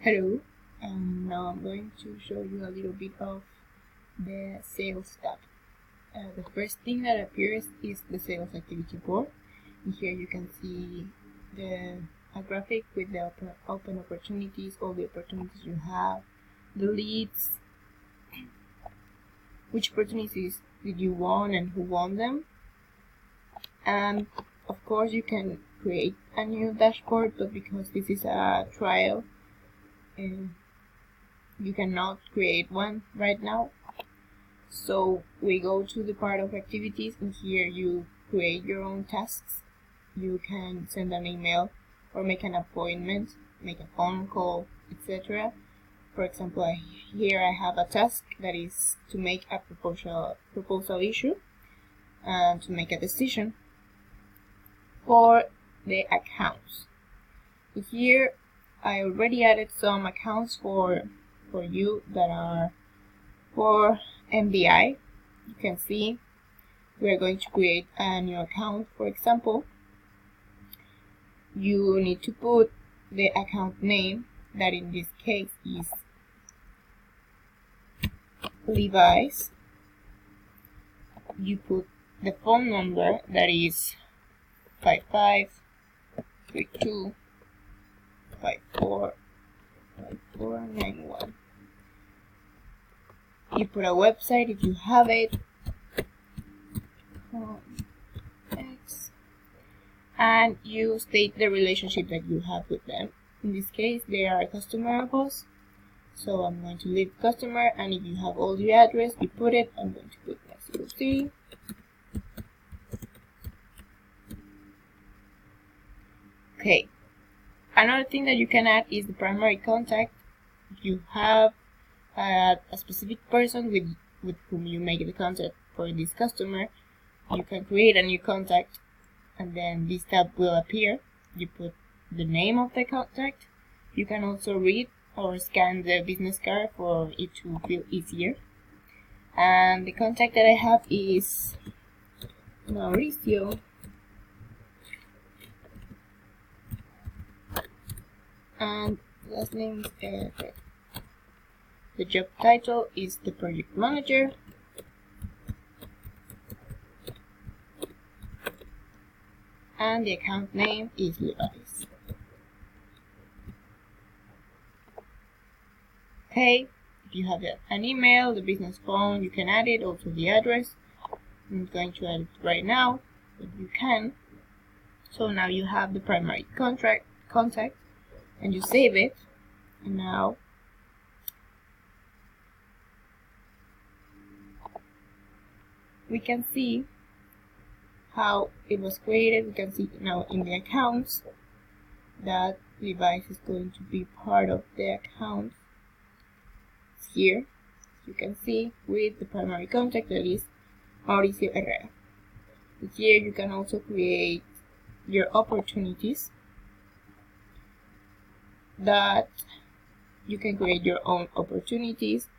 Hello, now I'm going to show you a little bit of the sales tab. The first thing that appears is the sales activity board. And here you can see a graphic with the open opportunities, all the opportunities you have, the leads, which opportunities did you won and who won them. And of course you can create a new dashboard, but because this is a trial, you cannot create one right now. So we go to the part of activities, and here you create your own tasks. You can send an email or make an appointment, make a phone call, etc. For example, here I have a task that is to make a proposal issue and to make a decision for the accounts. Here I already added some accounts for you that are for MBI. You can see we are going to create a new account. For example, you need to put the account name, that in this case is Levi's. You put the phone number, that is 5532 5491. You put a website if you have it, and you state the relationship that you have with them. In this case, they are a customer of us, so I'm going to leave customer, and if you have all the address, you put it. I'm going to put Mexico City. Okay. Another thing that you can add is the primary contact. If you have a specific person with whom you make the contact for this customer, you can create a new contact, and then this tab will appear. You put the name of the contact. You can also read or scan the business card for it to feel easier. And the contact that I have is Mauricio. And last name is Eric. The job title is the project manager. And the account name is Levi's. Okay, if you have an email, the business phone, you can add it, also the address. I'm not going to add it right now, but you can. So now you have the primary contact, and you save it, and now we can see how it was created. We can see now in the accounts that Levi's is going to be part of the account. Here you can see with the primary contact, that is Mauricio Herrera. Here you can also create your opportunities, that you can create your own opportunities.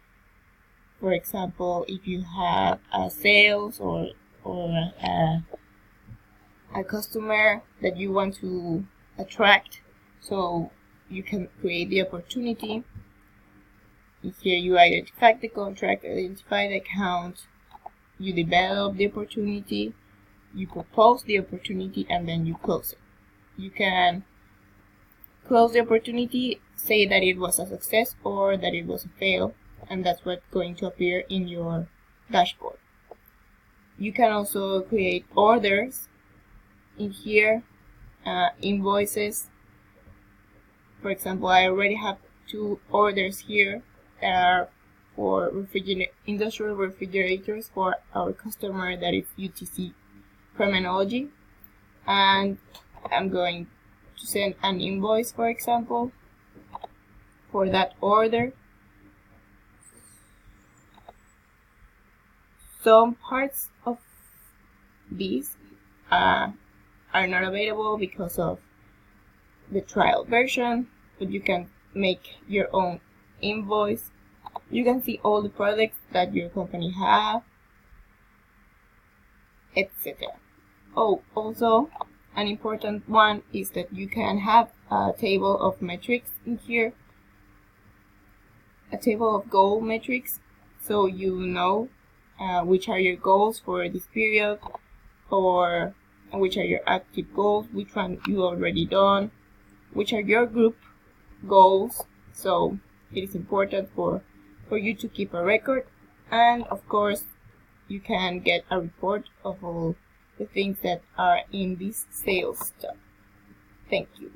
For example, if you have a sales or a customer that you want to attract, so you can create the opportunity. Here you identify the contract, identify the account, you develop the opportunity, you propose the opportunity, and then you close it. You can close the opportunity, say that it was a success or that it was a fail, and that's what's going to appear in your dashboard. You can also create orders in here, invoices. For example, I already have 2 orders here that are for industrial refrigerators for our customer, that is UTC Criminology, and I'm going to send an invoice, for example, for that order. Some parts of these are not available because of the trial version, but you can make your own invoice. You can see all the products that your company have, etc. Oh, also an important one is that you can have a table of metrics in here. a table of goal metrics, so you know which are your goals for this period, or which are your active goals, which one you already done, which are your group goals. So it is important for you to keep a record, and of course you can get a report of all the things that are in this sales tab. Thank you.